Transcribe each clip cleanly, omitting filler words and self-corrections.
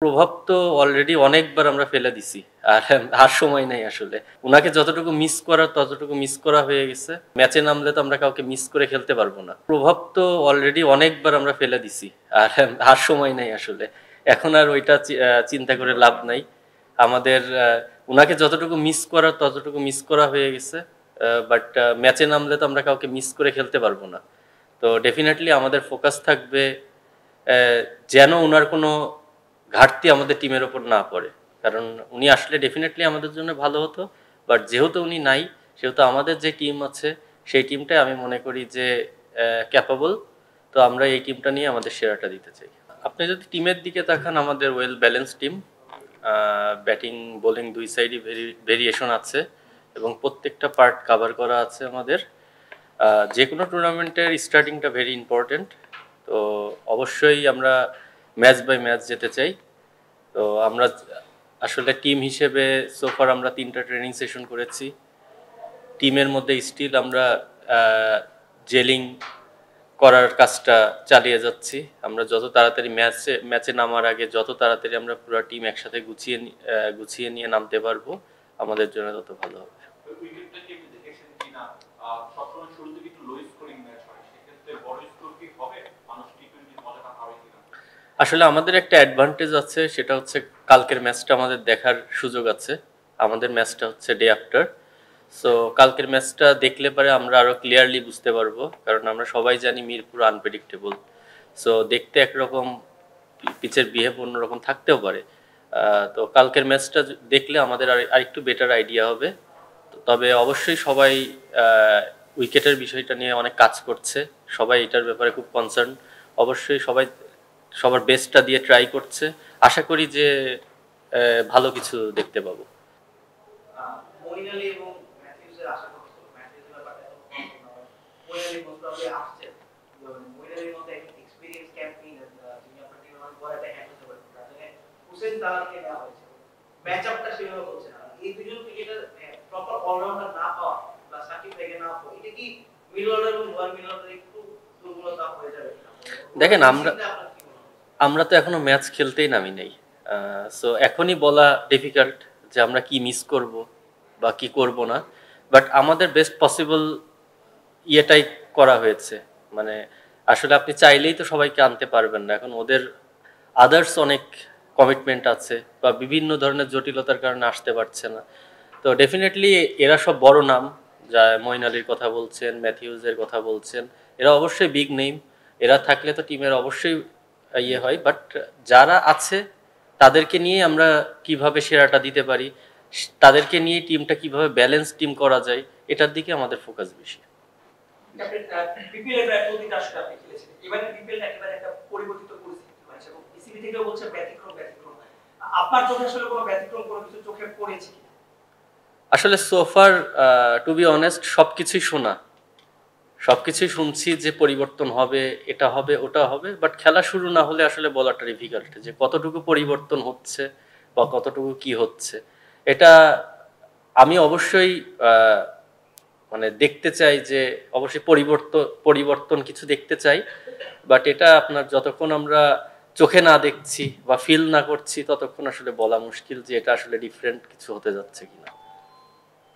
প্রভাব তো অলরেডি অনেকবার আমরা ফেলে দিছি। আর আর সময় নাই আসলে। উনাকে যতটুকু মিস করার ততটুকু মিস করা হয়ে গেছে। ম্যাচে নামলে তো আমরা কাউকে মিস করে খেলতে পারবো না। প্রভাব তো অলরেডি অনেকবার আমরা ফেলে দিছি। আর আর সময় নাই আসলে। এখন আর ওইটা চিন্তা করে লাভ নাই। আমাদের উনাকে যতটুকু মিস করার ততটুকু মিস করা হয়ে গেছে। বাট ম্যাচে নামলে তো আমরা কাউকে মিস করে খেলতে পারবো না। তো ডেফিনেটলি আমাদের ফোকাস থাকবে যেন উনার কোনো ঘাটতি আমাদের টিমের ওপর না পড়ে। কারণ উনি আসলে ডেফিনেটলি আমাদের জন্য ভালো হতো। বাট যেহেতু উনি নাই, সেহেতু আমাদের যে টিম আছে সেই টিমটাই আমি মনে করি যে ক্যাপাবল। তো আমরা এই টিমটা নিয়ে আমাদের সেরাটা দিতে চাই। আপনি যদি টিমের দিকে তাকান, আমাদের well balance team. Batting bowling দুই সাইডই ভেরিয়েশন আছে এবং প্রত্যেকটা পার্ট কাভার করা আছে আমাদের। যে কোনো টুর্নামেন্টের স্টার্টিংটা ভেরি ইম্পর্টেন্ট। তো অবশ্যই আমরা ম্যাচ বাই ম্যাচ যেতে চাই। তো আমরা আসলে টিম হিসেবে সোফার আমরা 3টা ট্রেনিং সেশন করেছি। টিমের মধ্যে স্টিল আমরা জেলিং করার কাজটা চালিয়ে যাচ্ছি। আমরা যত তাড়াতাড়ি ম্যাচে নামার আগে যত তাড়াতাড়ি আমরা পুরো টিম একসাথে গুছিয়ে নিয়ে নামতে পারবো, আমাদের জন্য তত ভালো হবে। আসলে আমাদের একটা অ্যাডভান্টেজ আছে, সেটা হচ্ছে কালকের ম্যাচটা আমাদের দেখার সুযোগ আছে। আমাদের ম্যাচটা হচ্ছে ডে আফটার। সো কালকের ম্যাচটা দেখলে পরে আমরা আরও ক্লিয়ারলি বুঝতে পারবো, কারণ আমরা সবাই জানি মিরপুর আনপ্রেডিক্টেবল। সো দেখতে একরকম, পিচের বিহেভ অন্যরকম থাকতেও পারে। তো কালকের ম্যাচটা দেখলে আমাদের আরেকটু বেটার আইডিয়া হবে। তবে অবশ্যই সবাই উইকেটের বিষয়টা নিয়ে অনেক কাজ করছে, সবাই এটার ব্যাপারে খুব কনসার্ন। অবশ্যই সবাই সবার বেস্টটা দিয়ে ট্রাই করছে। আশা করি যে ভালো কিছু দেখতে পাবো। ম্যাচআপটা সেভাবে হচ্ছে না। এই দুজন ক্রিকেটার প্রপার অলরাউন্ডার না পাওয়া বা সাকিব থেকে না পাওয়া, এটা কি মিডল অর্ডার এবং লোয়ার মিডল অর্ডার একটু দুর্বলতা হয়ে যাবে? দেখেন, আমরা তো এখনো ম্যাচ খেলতেই নামি নাই। সো এখনই বলা ডিফিকাল্ট যে আমরা কি মিস করব বা কি করব না। বাট আমাদের বেস্ট পসিবল ইয়েটাই করা হয়েছে। মানে আসলে আপনি চাইলেই তো সবাইকে আনতে পারবেন না। এখন ওদের আদার্স অনেক কমিটমেন্ট আছে বা বিভিন্ন ধরনের জটিলতার কারণে আসতে পারছে না। তো ডেফিনেটলি এরা সব বড় নাম, যা মঈন আলীর কথা বলছেন, ম্যাথিউজের কথা বলছেন, এরা অবশ্যই বিগ নেম। এরা থাকলে তো টিমের অবশ্যই ইয়ে হয়। বাট যারা আছে তাদেরকে নিয়ে আমরা কিভাবে সেরাটা দিতে পারি, তাদেরকে নিয়ে টিমটা কিভাবে ব্যালেন্স টিম করা যায়, এটার দিকে আমাদের ফোকাস বেশি। বিপিএল এর প্রতিটা আসলে আপনি খেলেছেন, এবারে বিপিএল একেবারে একটা পরিবর্তিত পরিস্থিতি হয়েছে এবং বিসিবি থেকেও বলছে ব্যতিক্রম। আপনার চোখে আসলে কোনো ব্যতিক্রম কোনো কিছু চোখে পড়েছে কি? আসলে সোফার টু বি অনেস্ট সবকিছুই শুনছি যে পরিবর্তন হবে, এটা হবে, ওটা হবে। বাট খেলা শুরু না হলে আসলে বলাটা ডিফিকাল্ট যে কতটুকু পরিবর্তন হচ্ছে বা কতটুকু কি হচ্ছে। এটা আমি অবশ্যই মানে দেখতে চাই যে অবশ্যই পরিবর্তন কিছু দেখতে চাই। বাট এটা আপনার যতক্ষণ আমরা চোখে না দেখছি বা ফিল না করছি, ততক্ষণ আসলে বলা মুশকিল যে এটা আসলে ডিফারেন্ট কিছু হতে যাচ্ছে কিনা।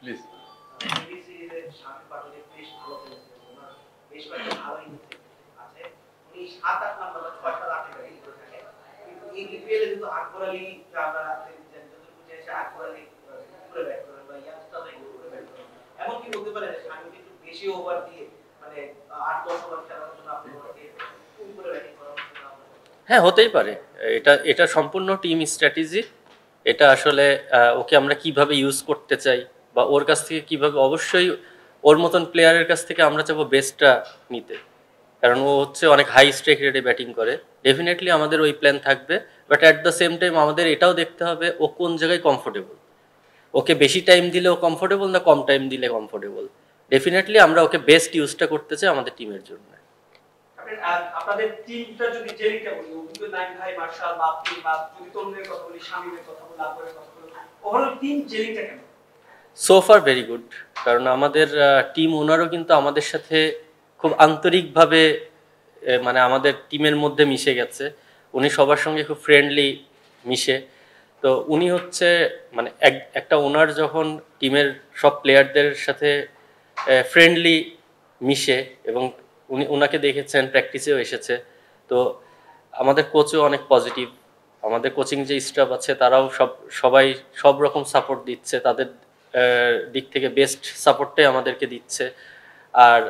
প্লিজ। এমনকি বলতে পারে স্বামীকে একটু বেশি ওভার দিয়ে মানে 8-10 ওভার খেলার জন্য আপনি ওনাকে করে ব্যাটিং করার জন্য? হ্যাঁ, হতেই পারে। এটা সম্পূর্ণ টিম স্ট্র্যাটেজি। এটা আসলে ওকে আমরা কিভাবে ইউজ করতে চাই বা ওর কাছ থেকে কিভাবে, অবশ্যই ওর মতন প্লেয়ারের কাছ থেকে আমরা চাবো বেস্টটা নিতে। কারণ ও হচ্ছে অনেক হাই স্ট্রাইক রেটে ব্যাটিং করে। ডেফিনেটলি আমাদের ওই প্ল্যান থাকবে। But at the same time আমাদের এটাও দেখতে হবে ও কোন জায়গায় কমফোর্টেবল। ওকে বেশি টাইম দিলে ও কমফোর্টেবল, না কম টাইম দিলে কমফোর্টেবল। ডেফিনেটলি আমরা ওকে বেস্ট ইউজটা করতে চাই আমাদের টিমের জন্য। আপনাদের টিমটা যদি জেলিংটা বলি, অভিজ্ঞ নাইম ভাই, মার্শাল, বাপ্পি বা যদি তরুণের কথা বলি, শামীমের কথা বলি, আকবরের কথা বলি, ওভারঅল টিম জেলিংটা কেমন? So far very good. কারণ আমাদের টিম ওনারও কিন্তু আমাদের সাথে খুব আন্তরিকভাবে মানে আমাদের টিমের মধ্যে মিশে গেছে। উনি সবার সঙ্গে খুব ফ্রেন্ডলি মিশে। তো উনি হচ্ছে মানে একটা ওনার যখন টিমের সব প্লেয়ারদের সাথে ফ্রেন্ডলি মিশে, এবং ওনাকে দেখেছেন প্র্যাকটিসেও এসেছে। তো আমাদের কোচও অনেক পজিটিভ, আমাদের কোচিং যে স্টাফ আছে তারাও সবাই সব রকম সাপোর্ট দিচ্ছে, তাদের দিক থেকে বেস্ট সাপোর্টটাই আমাদেরকে দিচ্ছে। আর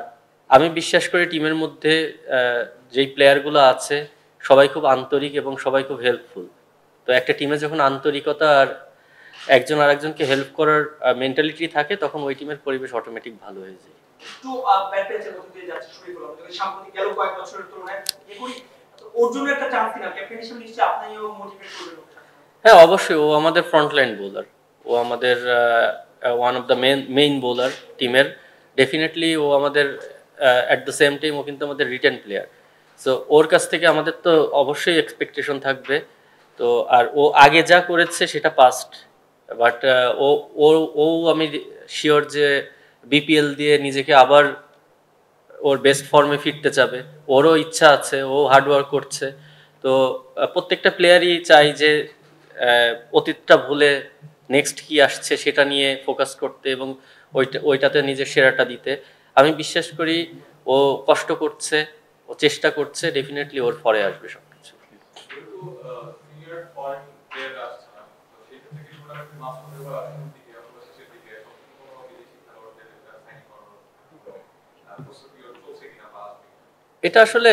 আমি বিশ্বাস করি টিমের মধ্যে যেই প্লেয়ারগুলো আছে সবাই খুব আন্তরিক এবং সবাই খুব হেল্পফুল। তো একটা টিমে যখন আন্তরিকতা আর একজন আরেকজনকে হেল্প করার মেন্টালিটি থাকে, তখন ওই টিমের পরিবেশ অটোমেটিক ভালো হয়ে যায়। একটু ব্যাড প্যাচের মধ্যে দিয়ে যাচ্ছে শরীফুল, যদি সাম্প্রতিক গেল কয়েক বছরের তুলনায় এগুলি ওর জন্য একটা চান্স কিনা ক্যাপ্টেন হিসেবে নিশ্চয়ই আপনিও মোটিভেট করবেন ওকে। হ্যাঁ অবশ্যই, ও আমাদের ফ্রন্টলাইন বোলার, ও আমাদের one of the main bowler টিমের। ডেফিনেটলি ও আমাদের অ্যাট দ্য সেম টাইম ও কিন্তু আমাদের রিটেন প্লেয়ার। সো ওর কাছ থেকে আমাদের তো অবশ্যই এক্সপেকটেশন থাকবে। তো আর ও আগে যা করেছে সেটা পাস্ট, বাট ও ও ও আমি শিওর যে বিপিএল দিয়ে নিজেকে আবার ওর বেস্ট ফর্মে ফিরতে চাবে, ওরও ইচ্ছা আছে, ও হার্ডওয়ার্ক করছে। তো প্রত্যেকটা প্লেয়ারই চাই যে অতীতটা ভুলে নেক্সট কি আসছে সেটা নিয়ে ফোকাস করতে এবং ওইটাতে নিজের সেরাটা দিতে। আমি বিশ্বাস করি ও কষ্ট করছে, ও চেষ্টা করছে, ডেফিনেটলি ওর ফরে আসবে সবকিছু। এটা আসলে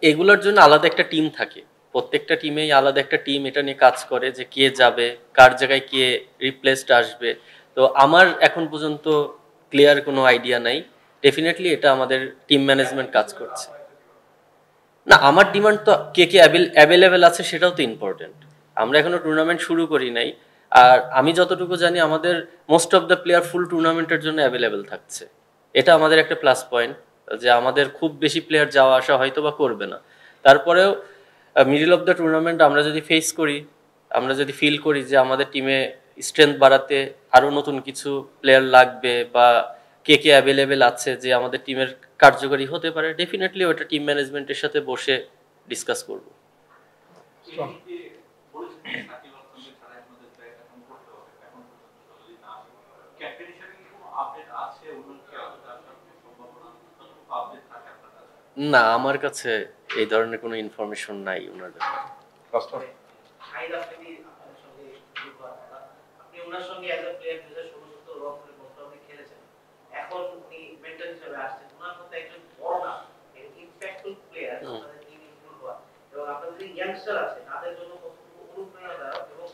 এগুলোর জন্য আলাদা একটা টিম থাকে, প্রত্যেকটা টিমেই আলাদা একটা টিম এটা নিয়ে কাজ করে যে কে যাবে, কার জায়গায় কে রিপ্লেসড আসবে। তো আমার এখন পর্যন্ত ক্লিয়ার কোনো আইডিয়া নাই। ডেফিনেটলি এটা আমাদের টিম ম্যানেজমেন্ট কাজ করছে। না, আমার ডিমান্ড তো কে কে অ্যাভেলেবেল আছে সেটাও তো ইম্পর্টেন্ট। আমরা এখনো টুর্নামেন্ট শুরু করি নাই, আর আমি যতটুকু জানি আমাদের মোস্ট অফ দ্য প্লেয়ার ফুল টুর্নামেন্টের জন্য অ্যাভেলেবেল থাকছে। এটা আমাদের একটা প্লাস পয়েন্ট, যে আমাদের খুব বেশি প্লেয়ার যাওয়া আসা হয়তো বা করবে না। তারপরেও মিডল অফ দ্য টুর্নামেন্ট আমরা যদি ফেস করি, আমরা যদি ফিল করি যে আমাদের টিমে স্ট্রেংথ বাড়াতে আরও নতুন কিছু প্লেয়ার লাগবে, বা কে কে অ্যাভেলেবেল আছে যে আমাদের টিমের কার্যকরী হতে পারে, ডেফিনেটলি ওটা টিম ম্যানেজমেন্টের সাথে বসে ডিসকাস করব। না, আমার কাছে এই ধরনের কোনো ইনফরমেশন নাই ওনার ব্যাপারে। আপনি ওনার সঙ্গে অ্যাজ আ প্লেয়ার 2016-17 রংপুরের মোটামুটি খেলেছেন, এখন উনি মেন্টর হিসেবে আসছেন, ওনার মতো একজন বড় না ইম্প্যাক্টফুল প্লেয়ার আপনাদের টিম ইনক্লুড হওয়া এবং আপনাদের যে ইয়াংস্টার আছে তাদের জন্য কতটুকু অনুপ্রেরণাদায়ক, এবং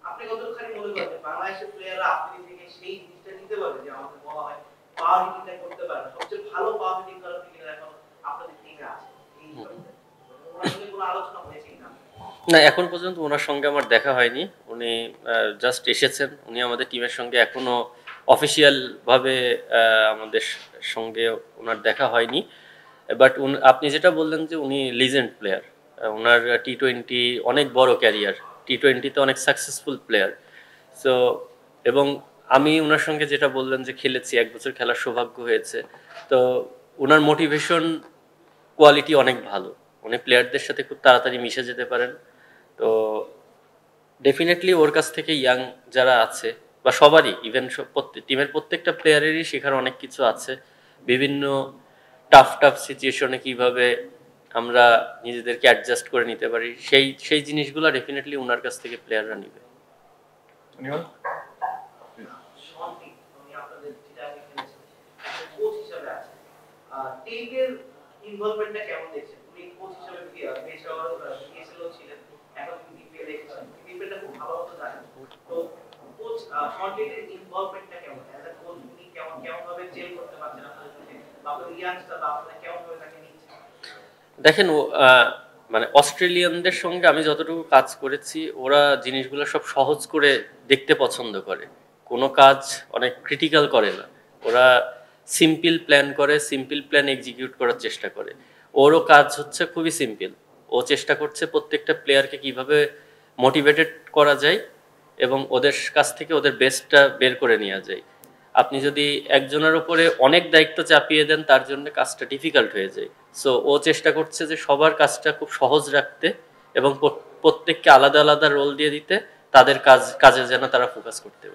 আপনি কতখানি মনে করেন যে বাংলাদেশের প্লেয়াররা আপনি থেকে সেই জিনিসটা নিতে পারবে যে আমাদের বলা হয় পাওয়ার হিটিংটা করতে পারে না, সবচেয়ে ভালো পাওয়ার হিটিং করার প্লেয়ার এখন আপনাদের টিমে আছে, এই ওনার সঙ্গে কোনো আলোচনা হয়েছে কিনা? না, এখন পর্যন্ত ওনার সঙ্গে আমার দেখা হয়নি। উনি জাস্ট এসেছেন, উনি আমাদের টিমের সঙ্গে এখনো অফিসিয়াল ভাবে আমাদের সঙ্গে ওনার দেখা হয়নি। বাট আপনি যেটা বললেন যে উনি লিজেন্ড প্লেয়ার, ওনার টি-20 অনেক বড় ক্যারিয়ার, টি-20তে অনেক সাকসেসফুল প্লেয়ার। সো এবং আমি ওনার সঙ্গে যেটা বললেন যে খেলেছি, 1 বছর খেলার সৌভাগ্য হয়েছে। তো ওনার মোটিভেশন কোয়ালিটি অনেক ভালো, উনি প্লেয়ারদের সাথে খুব তাড়াতাড়ি মিশে যেতে পারেন। তো ডেফিনেটলি ওর কাছ থেকে ইয়াং যারা আছে বা সবারই, ইভেন টিমের প্রত্যেকটা প্লেয়ারেরই শেখার অনেক কিছু আছে। বিভিন্ন টাফ টাফ সিচুয়েশনে কিভাবে আমরা নিজেদেরকে অ্যাডজাস্ট করে নিতে পারি, সেই সেই জিনিসগুলো ডেফিনেটলি ওনার কাছ থেকে প্লেয়াররা নিবে। ইনভলভমেন্টটা কেমন দেখছেন? উনি কোচ হিসেবে পেশাওয়ার বিএসএলও ছিলেন, এখন বিপিএল এসেছেন, বিপিএলটা খুব ভালো মতো জানেন। তো কোচ শর্টের ইনভলভমেন্টটা কেমন? অ্যাজ আ কোচ উনি কেমন ভাবে জেল করতে পারছেন আপনাদের সাথে, বা আপনাদের ইয়াংস্টার বা আপনারা কেমন ভাবে তাকে নিচ্ছেন? দেখেন, মানে অস্ট্রেলিয়ানদের সঙ্গে আমি যতটুকু কাজ করেছি, ওরা জিনিসগুলো সব সহজ করে দেখতে পছন্দ করে, কোনো কাজ অনেক ক্রিটিক্যাল করে না। ওরা সিম্পল প্ল্যান করে, সিম্পল প্ল্যান এক্সিকিউট করার চেষ্টা করে। ওরও কাজ হচ্ছে খুবই সিম্পল, ও চেষ্টা করছে প্রত্যেকটা প্লেয়ারকে কিভাবে মোটিভেটেড করা যায় এবং ওদের কাছ থেকে ওদের বেস্টটা বের করে নেওয়া যায়। আপনি যদি একজনের উপরে অনেক দায়িত্ব চাপিয়ে দেন, তার জন্য কাজটা ডিফিকাল্ট হয়ে যায়। সো ও চেষ্টা করছে যে সবার কাজটা খুব সহজ রাখতে এবং প্রত্যেককে আলাদা আলাদা রোল দিয়ে দিতে, তাদের কাজে যেন তারা ফোকাস করতে পারে।